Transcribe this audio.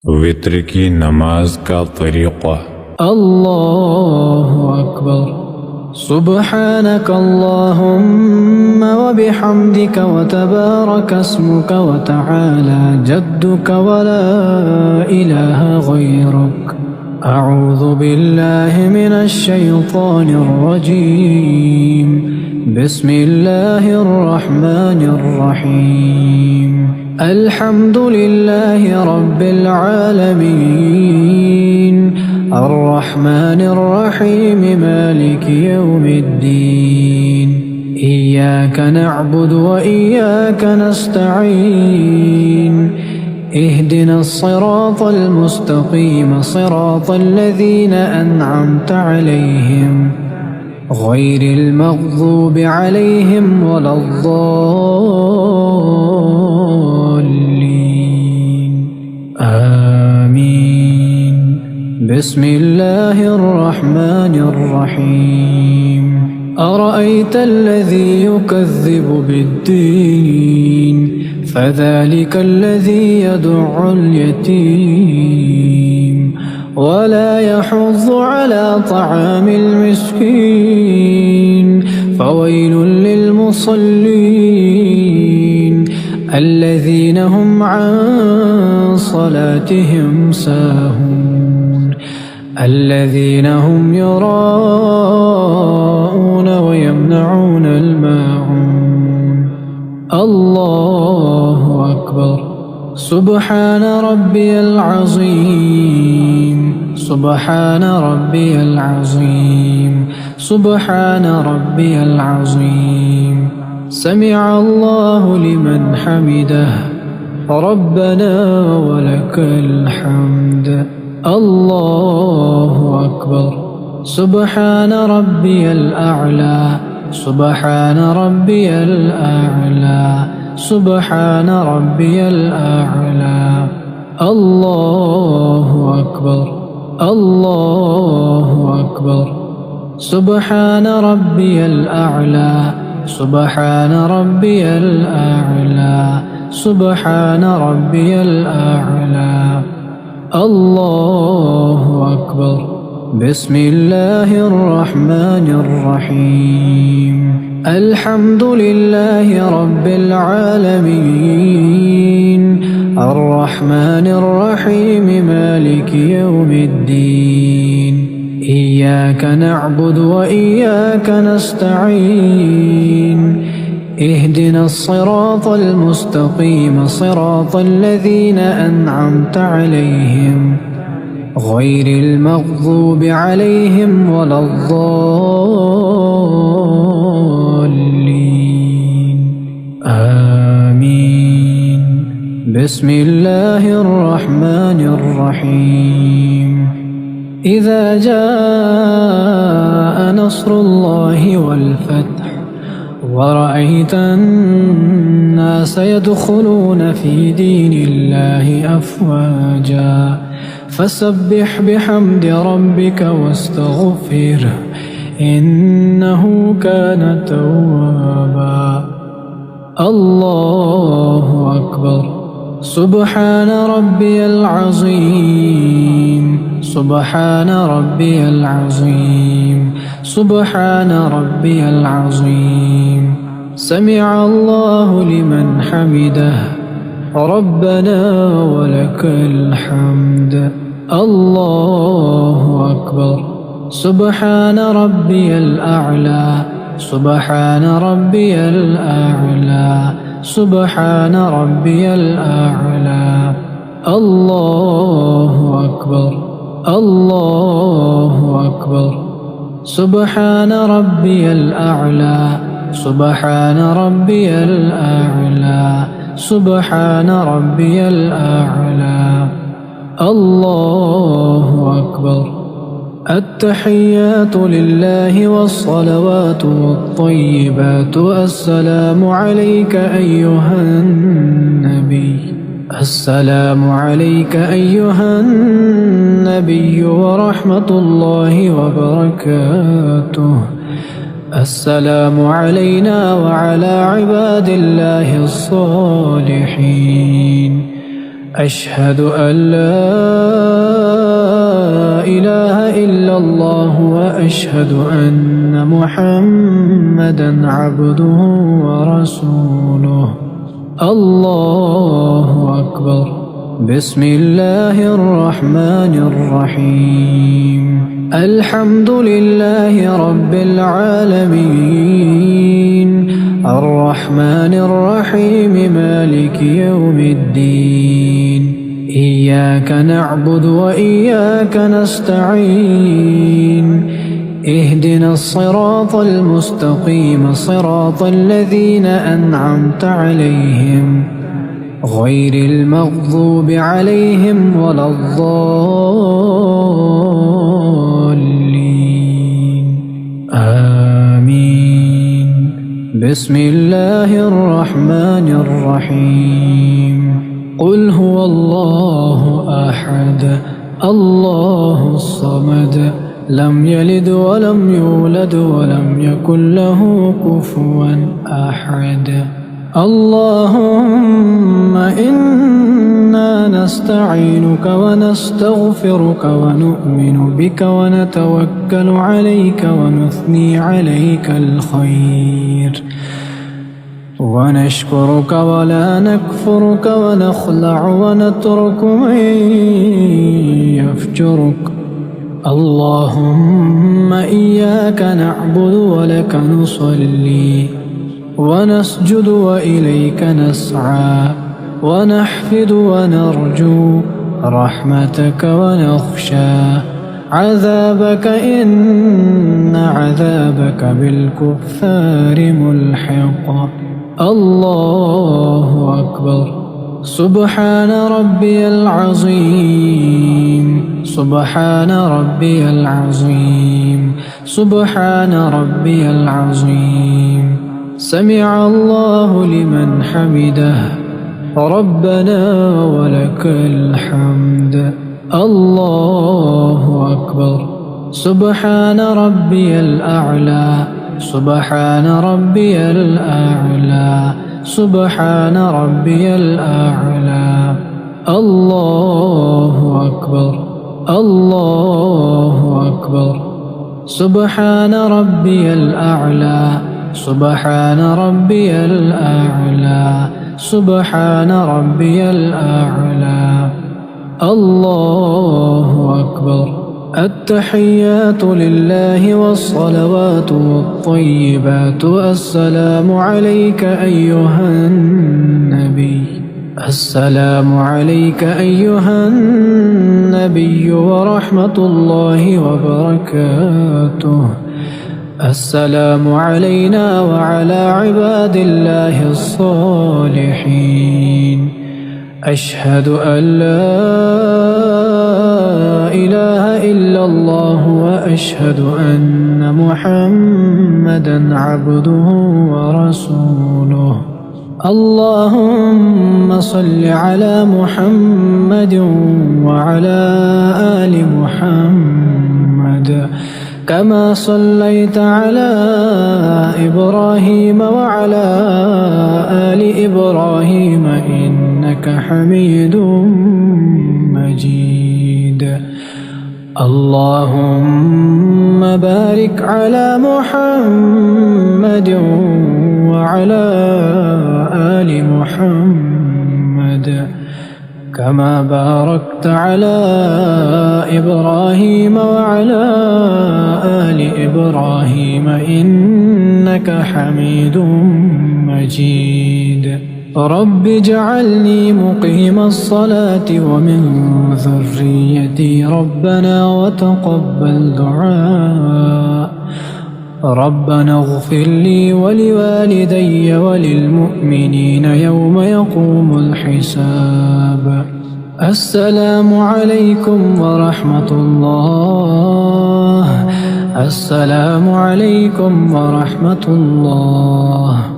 वित्र की नमाज का तरीक़ा। अल्लाहु अकबर। सुब्हानक अल्लाहुम्मा व बिहम्दिक व तबारक अस्मुक व तआला जद्दुक व ला इलाहा गैरुक। अऊज़ु बिल्लाहि मिनश शैतानिर रजीम। बिस्मिल्लाहिर रहमानिर रहीम। अल्हम्दुलिल्लाहि रब्बिल आलमीन। अर्रहमानिर रहीम मालिकि यौमिद्दीन। इय्याक नअबुदु व इय्याक नस्तईन। इहदिनस सिरातल मुस्तक़ीम सिरातल लज़ीना अनअमता अलैहिम गैरिल मग़ज़ूबि अलैहिम वलद्दाल्लीन। आमीन। बिस्मिल्लाहिर रहमानिर रहीम। अरअयत अल्लज़ी युकज़्ज़िबु बिद्दीन फ़ज़ालिक अल्लज़ी यदुअ्उल यतीम वला यहुज़्ज़ु अला तआमिल मिस्कीन फ़वैलुल लिलमुसल्लीन अल्लज़ीना हुम अन सलातिहिम साहून الذين هم يراءون ويمنعون الماعون। الله أكبر। سبحان ربي العظيم سبحان ربي العظيم سبحان ربي العظيم سمع الله لمن حمده ربنا ولك الحمد الله أكبر. سبحان ربي الأعلى سبحان ربي الأعلى سبحان ربي الأعلى. الله أكبر الله أكبر. سبحان ربي الأعلى سبحان ربي الأعلى سبحان ربي الأعلى. الله أكبر. بسم الله الرحمن الرحيم. الحمد لله رب العالمين الرحمن الرحيم مالك يوم الدين. إياك نعبد وإياك نستعين. اهدنا الصراط المستقيم صراط الذين أنعمت عليهم غير المغضوب عليهم ولا الضالين. آمين. بسم الله الرحمن الرحيم. إذا جاء نصر الله والفتح ورأيت الناس يدخلون في دين الله أفواجا فسبح بحمد ربك واستغفره إنه كان توابا. الله أكبر. سبحان ربي العظيم سبحان ربي العظيم سبحان ربي العظيم. سمع الله لمن حمده ربنا ولك الحمد. الله أكبر. سبحان ربي الأعلى سبحان ربي الأعلى سبحان ربي الأعلى. الله أكبر الله أكبر. سبحان ربي الأعلى سبحان ربي الأعلى سبحان ربي الأعلى. الله أكبر. التحيات لله والصلوات والطيبات. السلام عليك أيها النبي السلام عليك أيها النبي ورحمة الله وبركاته. السلام علينا وعلى عباد الله الصالحين. أشهد أن لا إله إلا الله وأشهد أن محمدًا عبده ورسوله. الله أكبر. بسم الله الرحمن الرحيم. الحمد لله رب العالمين الرحمن الرحيم مالك يوم الدين. إياك نعبد وإياك نستعين. اهدنا الصراط المستقيم صراط الذين أنعمت عليهم غير المغضوب عليهم ولا الضالين. آمين. بسم الله الرحمن الرحيم. قل هو الله أحد الله الصمد لم يلد ولم يولد ولم يكن له كفوا أحد. اللهم إنا نستعينك ونستغفرك ونؤمن بك ونتوكل عليك ونثني عليك الخير ونشكرك ولا نكفرك ونخلع ونترك من يفجرك. اللهم إياك نعبد ولك نصلي ونسجد وإليك نسعى ونحفد ونرجو رحمتك ونخشى عذابك إن عذابك بالكفار ملحق. الله أكبر. سبحان ربي العظيم سبحان ربي العظيم سبحان ربي العظيم. سمع الله لمن حمده ربنا ولك الحمد. الله أكبر. سبحان ربي الأعلى سبحان ربي الأعلى سبحان ربي الأعلى. الله أكبر الله أكبر. سبحان ربي الأعلى سبحان ربي الأعلى سبحان ربي الأعلى. الله أكبر. التحيات لله والصلوات والطيبات. السلام عليك أيها النبي السلام عليك أيها النبي ورحمة الله وبركاته. السلام علينا وعلى عباد الله الصالحين. أشهد أن لا إله إلا الله وأشهد أن محمدًا عبده ورسوله. اللهم صل على محمد وعلى آل محمد كما صليت على إبراهيم وعلى آل إبراهيم إنك حميد مجيد. اللهم بارك على محمد وعلى آل محمد كما باركت على إبراهيم وعلى آل إبراهيم إنك حميد مجيد. رب اجعلني مقيم الصلاة ومن ذريتي ربنا وتقبل دعاء. ربنا اغفر لي ولوالدي وللمؤمنين يوم يقوم الحساب. السلام عليكم ورحمة الله. السلام عليكم ورحمة الله.